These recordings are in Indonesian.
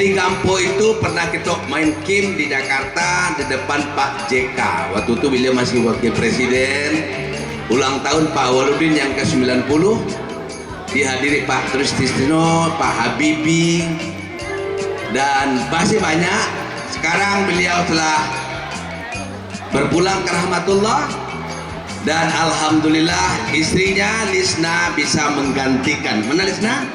di Gampo itu pernah kita main game di Jakarta di depan Pak JK. Waktu itu beliau masih wakil presiden. Ulang tahun Pak Waludin yang ke-90. Dihadiri Pak Trististino, Pak Habibie, dan masih banyak. Sekarang beliau telah berpulang ke rahmatullah, dan alhamdulillah istrinya Lisna bisa menggantikan. Mana Lisna?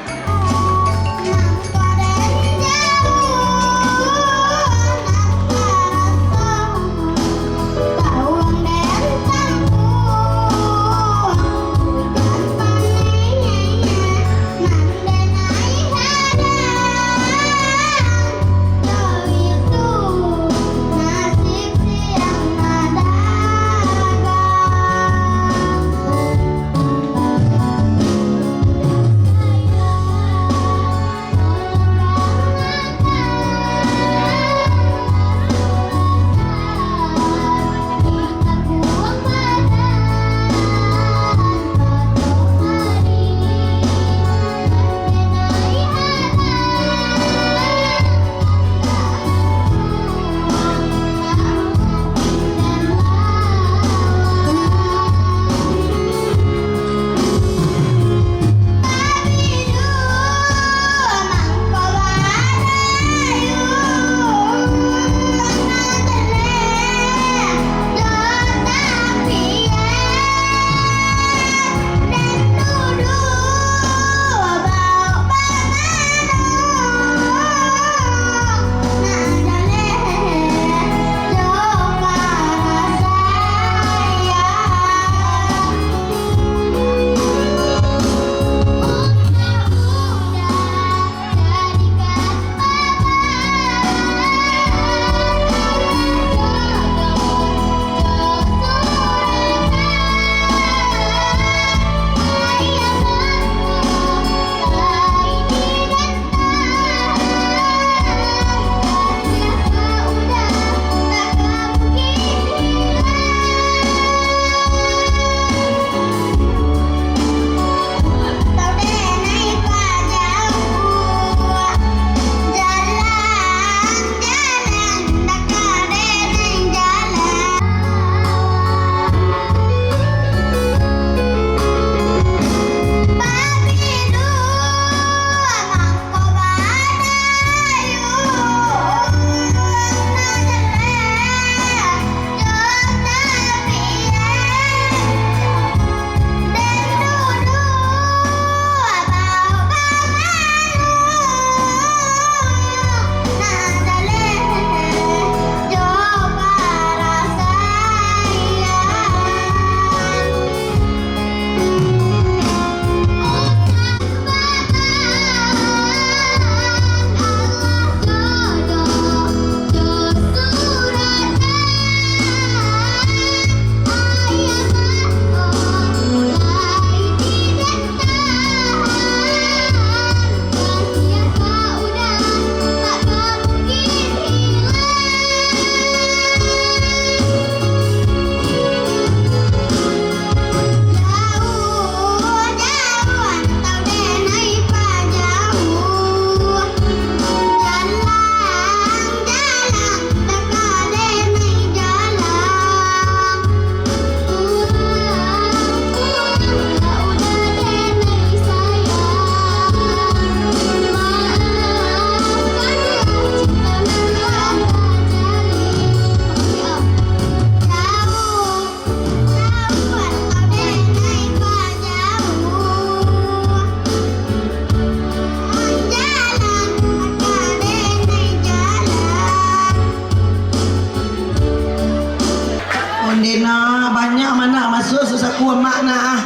Banyak mana masuk sesaku makna.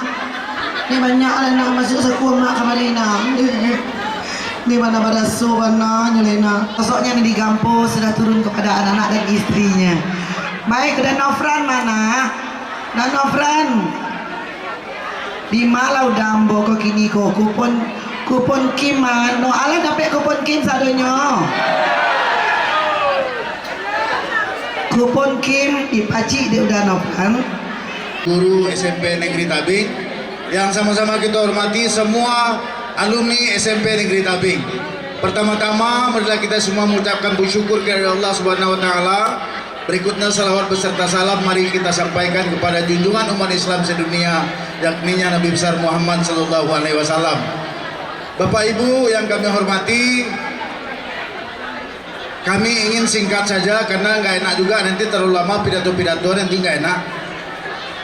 Ni banyak lah nak masuk sesaku mak kamarina. Ni mana pada suwana nyelena. Esoknya ni di Gampo sudah turun kepada anak-anak dan istrinya. Baik, dan Nofran mana? Dan Nofran di Malau Dambo kok kini kok kupon Kim no ala dapat kupon Kim sadonyo. Kupon Kim dipaci di udah Nofran. Guru SMP Negeri Tabing yang sama-sama kita hormati semua alumni SMP Negeri Tabing. Pertama-tama marilah kita semua mengucapkan bersyukur kepada Allah Subhanahu wa taala. Berikutnya salawat beserta salam mari kita sampaikan kepada junjungan umat Islam sedunia, yakni Nabi besar Muhammad sallallahu alaihi wasallam. Bapak Ibu yang kami hormati, kami ingin singkat saja karena nggak enak juga nanti terlalu lama pidato-pidato, nanti nggak enak.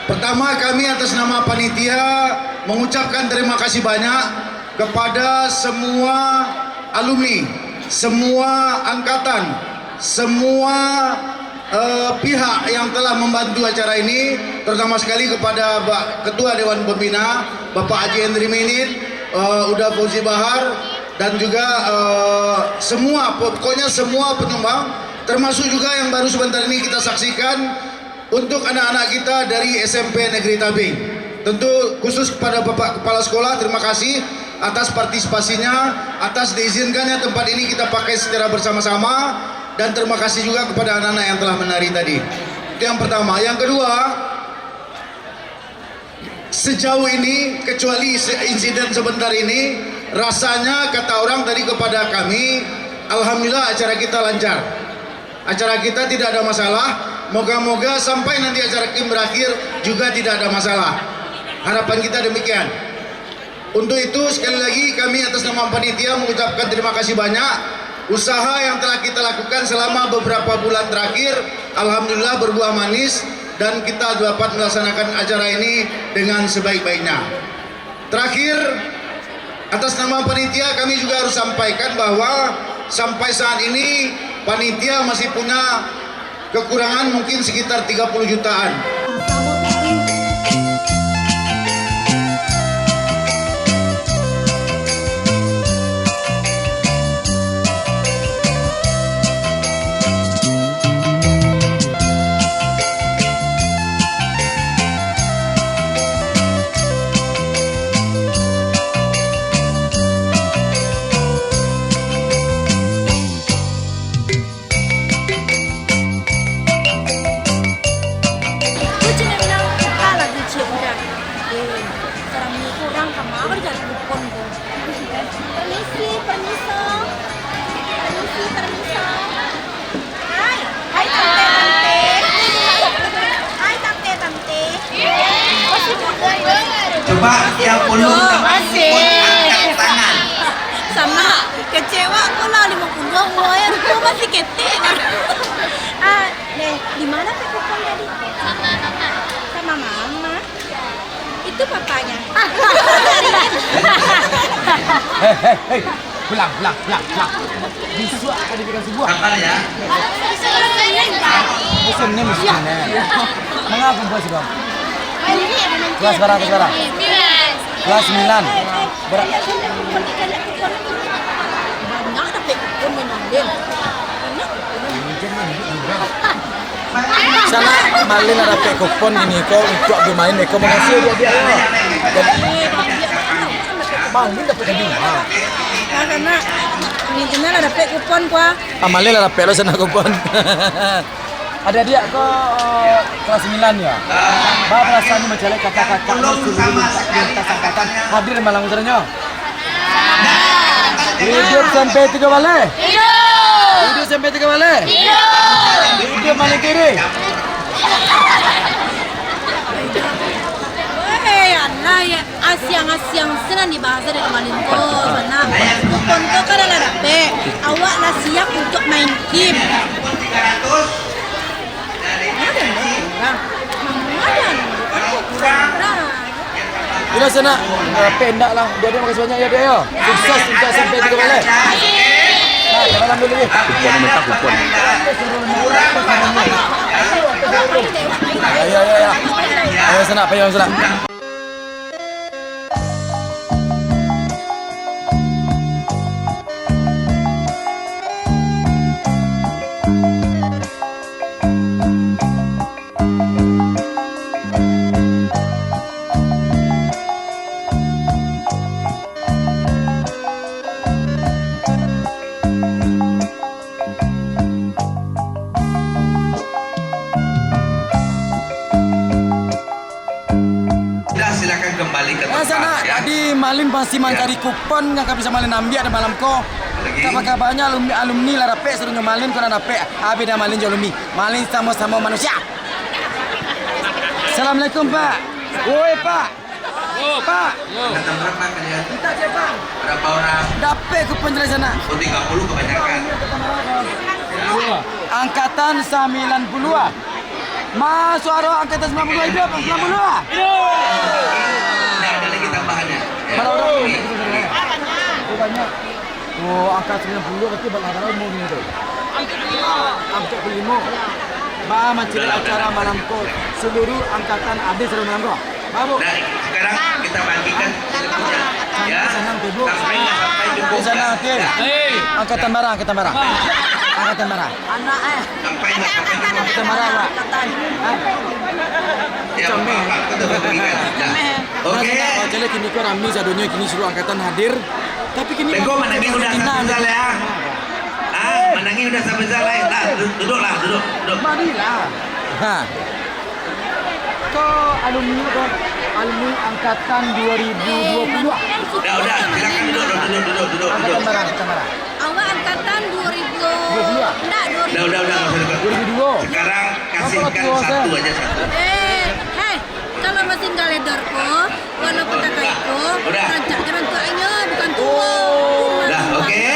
Pertama, kami atas nama panitia mengucapkan terima kasih banyak kepada semua alumni, semua angkatan, semua pihak yang telah membantu acara ini, terutama sekali kepada Ketua Dewan Pembina Bapak Haji Hendri Minit, Uda Fauzi Bahar, dan juga pokoknya semua penyumbang, termasuk juga yang baru sebentar ini kita saksikan untuk anak-anak kita dari SMP Negeri Tabing. Tentu khusus kepada Bapak Kepala Sekolah, terima kasih atas partisipasinya, atas diizinkannya tempat ini kita pakai secara bersama-sama, dan terima kasih juga kepada anak-anak yang telah menari tadi. Itu yang pertama. Yang kedua, sejauh ini kecuali insiden sebentar ini, rasanya kata orang tadi kepada kami, alhamdulillah acara kita lancar, acara kita tidak ada masalah. Moga-moga sampai nanti acara KIM berakhir juga tidak ada masalah. Harapan kita demikian. Untuk itu sekali lagi kami atas nama panitia mengucapkan terima kasih banyak. Usaha yang telah kita lakukan selama beberapa bulan terakhir, alhamdulillah berbuah manis dan kita dapat melaksanakan acara ini dengan sebaik-baiknya. Terakhir, atas nama panitia kami juga harus sampaikan bahwa sampai saat ini panitia masih punya kekurangan mungkin sekitar 30 jutaan. Coba yang belum angkat tangan. Sama kecewa pula 50 buaya itu masih ketik. Di mana kupon tadi? Sama mama. Itu papanya. Hei, pulang. Bisa ada dikasih buah. Kapan ya? Musimnya. Mengapa buah sih bang? Kelas berapa sekarang? Kelas 9. Banyak tapi kupon mengambil. Sana malin ada pakai kupon ini kau untuk bermain kau mengasih dia. Jadi malin dapat jadi mah. Karena ini ada dapat kupon kuah. Malin ada pakai lo sana kupon. Ada dia ke kelas 9 ya. Bapak rasanya mencari kata-kata seluruh lintas angkatan hadir malam utaranya. Hidup sampai 3 balik. Hidup sampai 3 balik. Hidup maling kiri. Alah ya asyang senang dibahas dari kemarin tuh mana kupon tuh kan ada dapat. Awak lah siap untuk main game. Bila sana pendak lah. Dia makasih banyak ya dia ya. Sukses untuk sampai 3 balik. Nah, jalan dulu ni. Kupon minta kupon. Ya. Ayo sana, payung sana. Silakan kembali ke tempat Sana ya. tadi Malin masih mencari kupon yang kami bisa Malin ambil ada malam ko. Lagi. Kapan-kapannya alumni lah rapi suruh nyomalin kau rapi. Abi dah malin alumni. Malin sama-sama manusia. Assalamualaikum Pak. Woi Pak. Pak. Datang berapa kalian? Kita siapa? Berapa orang? Dapat ku penjelasan. Oh 30 kebanyakan. Angkatan 90. Mas suara angkatan 90 hidup 90. Nah, ada lagi tambahannya. Ya. Berapa orang? Oh, banyak. Oh, angka 90 berarti berapa umur ini tuh? Angka 5. Bah macam acara malam kau seluruh angkatan ada seluruh malam kau. Babu. Nah, sekarang kita bagikan seluruhnya. Ya. Sampai cukup. Di sana okey. Angkatan marah, angkatan marah. Angkatan marah. Sampai cukup. Angkatan marah Pak. Ya, Pak, kita bagikan. Nah, oke. Jadi kini kau ramai sadonya kini seluruh angkatan hadir. Tapi kini Bego menangi udah sampai ya. Ah, menangi udah sampai lah. Duduklah, duduk. Marilah. Ha. Kau alumni kau alumni angkatan 2020. Udah, silakan duduk. Angkatan marah, angkatan marah. Awak angkatan 2000. 22. Enggak, 2000. Udah, nggak usah dekat. 2002. Sekarang kasihkan satu aja satu. Hei, kalau mesin galedor ko, walaupun tak ko, Udah. rancak dengan tuanya bukan tua. Udah, oke.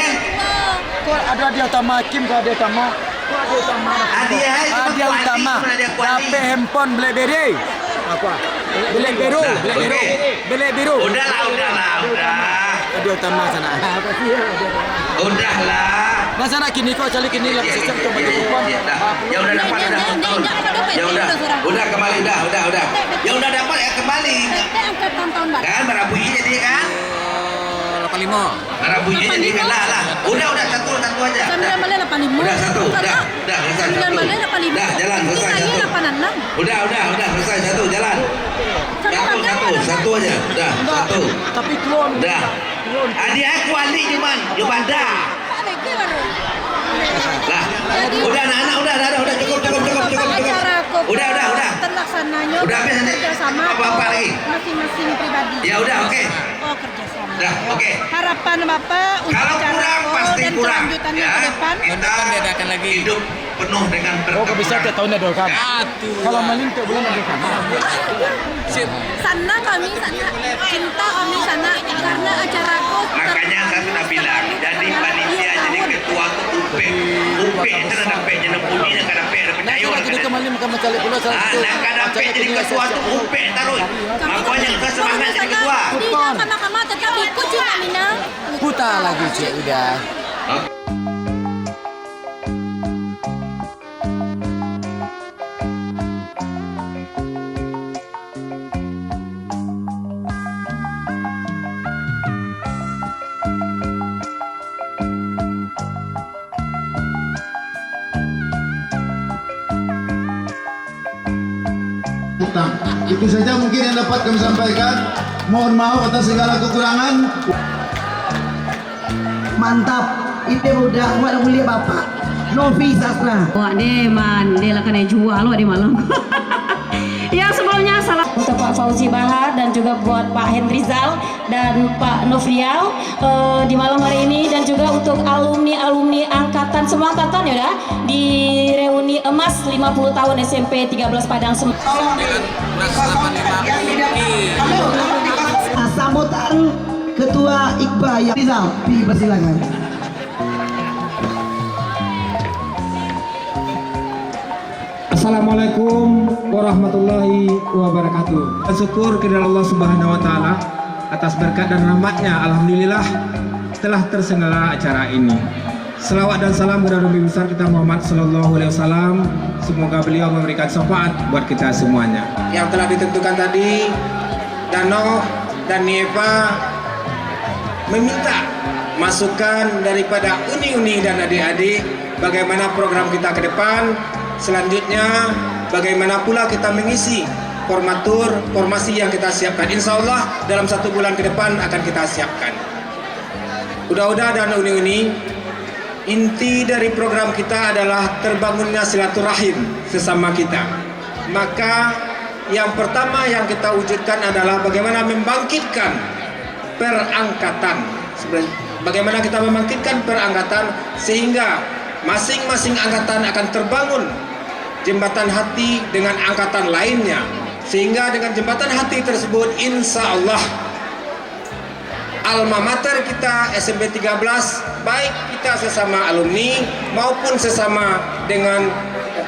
Kau ada dia utama Kim, kau ada utama. Kau ada utama. Hadiah utama. Dapat handphone BlackBerry. Apa? Bilik biru, Nah, bilik biru, oke. bilik biru. Udah. Ada utama sana. Apa sih? Udahlah. Nah sana kini kau cari kini lagi sistem tu bagi kupon. Ya udah dapat dah. Ya udah kembali dah. Ya udah dapat ya kembali. Tete angkatan tahun baru. Kan merabuinya jadi kan? 85. Merabuinya jadi kan lah. Udah satu aja. 9 balik 85. Udah satu. Bukan, Udah ah. selesai 9 satu. balik 85. Dah jalan selesai Ini satu. 86. Udah selesai satu jalan. Satu aja. Udah satu. Tapi klon. Udah. Adik aku alik cuman. Jubanda. Tak lagi baru. Lah. Udah anak-anak udah cukup. Acara ko Udah. terlaksananya Udah habis nanti. kerjasama Apa lagi? masing-masing pribadi. Ya udah oke. Oh, kerjasama. Udah oke. Harapan Bapak untuk Kalau acara kurang ko pasti dan kurang. kelanjutannya Ya. ke depan. Kita diadakan lagi. hidup penuh dengan Oh, kau bisa tiap tahun ada kan? Kalau maling tiap bulan ada kan? Sana kami sana cinta kami sana karena acara ko makanya saya sudah bilang jadi panitia jadi ketua tuh upe itu ada pe jadi puni dan kada pe ada Nah, percaya sana kita kembali makan mencari pulau salah satu. nah kada pe jadi ketua tuh upe taruh makanya saya semangat jadi ketua tidak sama-sama tetapi ikut juga Mina. Putar lagi cik udah. Itu saja mungkin yang dapat kami sampaikan. Mohon maaf atas segala kekurangan. Mantap. Itu mudah buat mulia Bapak. Novi Sastra. Wah, dia lah kena jual loh di malam. Yang sebelumnya salah untuk Pak Fauzi Bahar dan juga buat Pak Hendrizal dan Pak Novrial di malam hari ini, dan juga untuk alumni angkatan semua angkatan ya udah di reuni emas 50 tahun SMP 13 Padang Semarang. Sambutan Ketua Iqbal yang Rizal. Persilakan. Assalamualaikum warahmatullahi wabarakatuh. Syukur kepada Allah Subhanahu wa taala atas berkat dan rahmatnya, alhamdulillah telah terselenggara acara ini. Selawat dan salam kepada Nabi besar kita Muhammad sallallahu alaihi wasallam. Semoga beliau memberikan syafaat buat kita semuanya. Yang telah ditentukan tadi, Dano dan Nieva meminta masukan daripada uni-uni dan adik-adik bagaimana program kita ke depan. Selanjutnya, bagaimana pula kita mengisi formasi yang kita siapkan. Insya Allah dalam 1 bulan ke depan akan kita siapkan. Udah-udah dan uni-uni, inti dari program kita adalah terbangunnya silaturahim sesama kita. Maka yang pertama yang kita wujudkan adalah bagaimana membangkitkan perangkatan. bagaimana kita membangkitkan perangkatan sehingga masing-masing angkatan akan terbangun jembatan hati dengan angkatan lainnya, sehingga dengan jembatan hati tersebut insya Allah alma mater kita SMP 13, baik kita sesama alumni maupun sesama dengan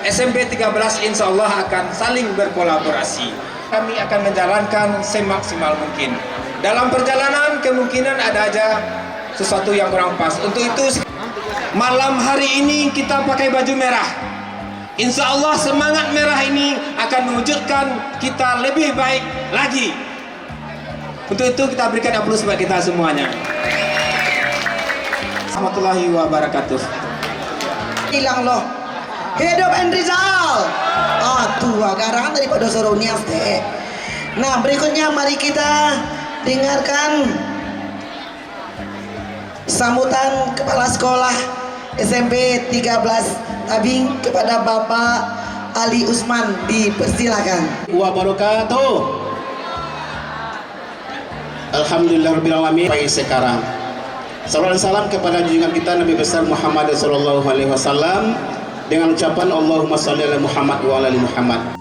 SMP 13 insya Allah akan saling berkolaborasi. Kami akan menjalankan semaksimal mungkin. Dalam perjalanan kemungkinan ada aja sesuatu yang kurang pas. Untuk itu malam hari ini kita pakai baju merah. Insya Allah semangat merah ini akan mewujudkan kita lebih baik lagi. Untuk itu kita berikan aplaus buat kita semuanya. Warahmatullahi wabarakatuh. Hilang loh. Hidup Rizal. Tua garangan daripada Soronias teh. Nah, berikutnya mari kita dengarkan sambutan Kepala Sekolah SMP 13 Tabing kepada Bapak Ali Usman, dipersilakan. Wabarakatuh. Alhamdulillahirobbilalamin. Baik sekarang. Salawat dan salam kepada junjungan kita Nabi besar Muhammad sallallahu alaihi wasallam dengan ucapan Allahumma shalli ala Muhammad wa ala ali Muhammad.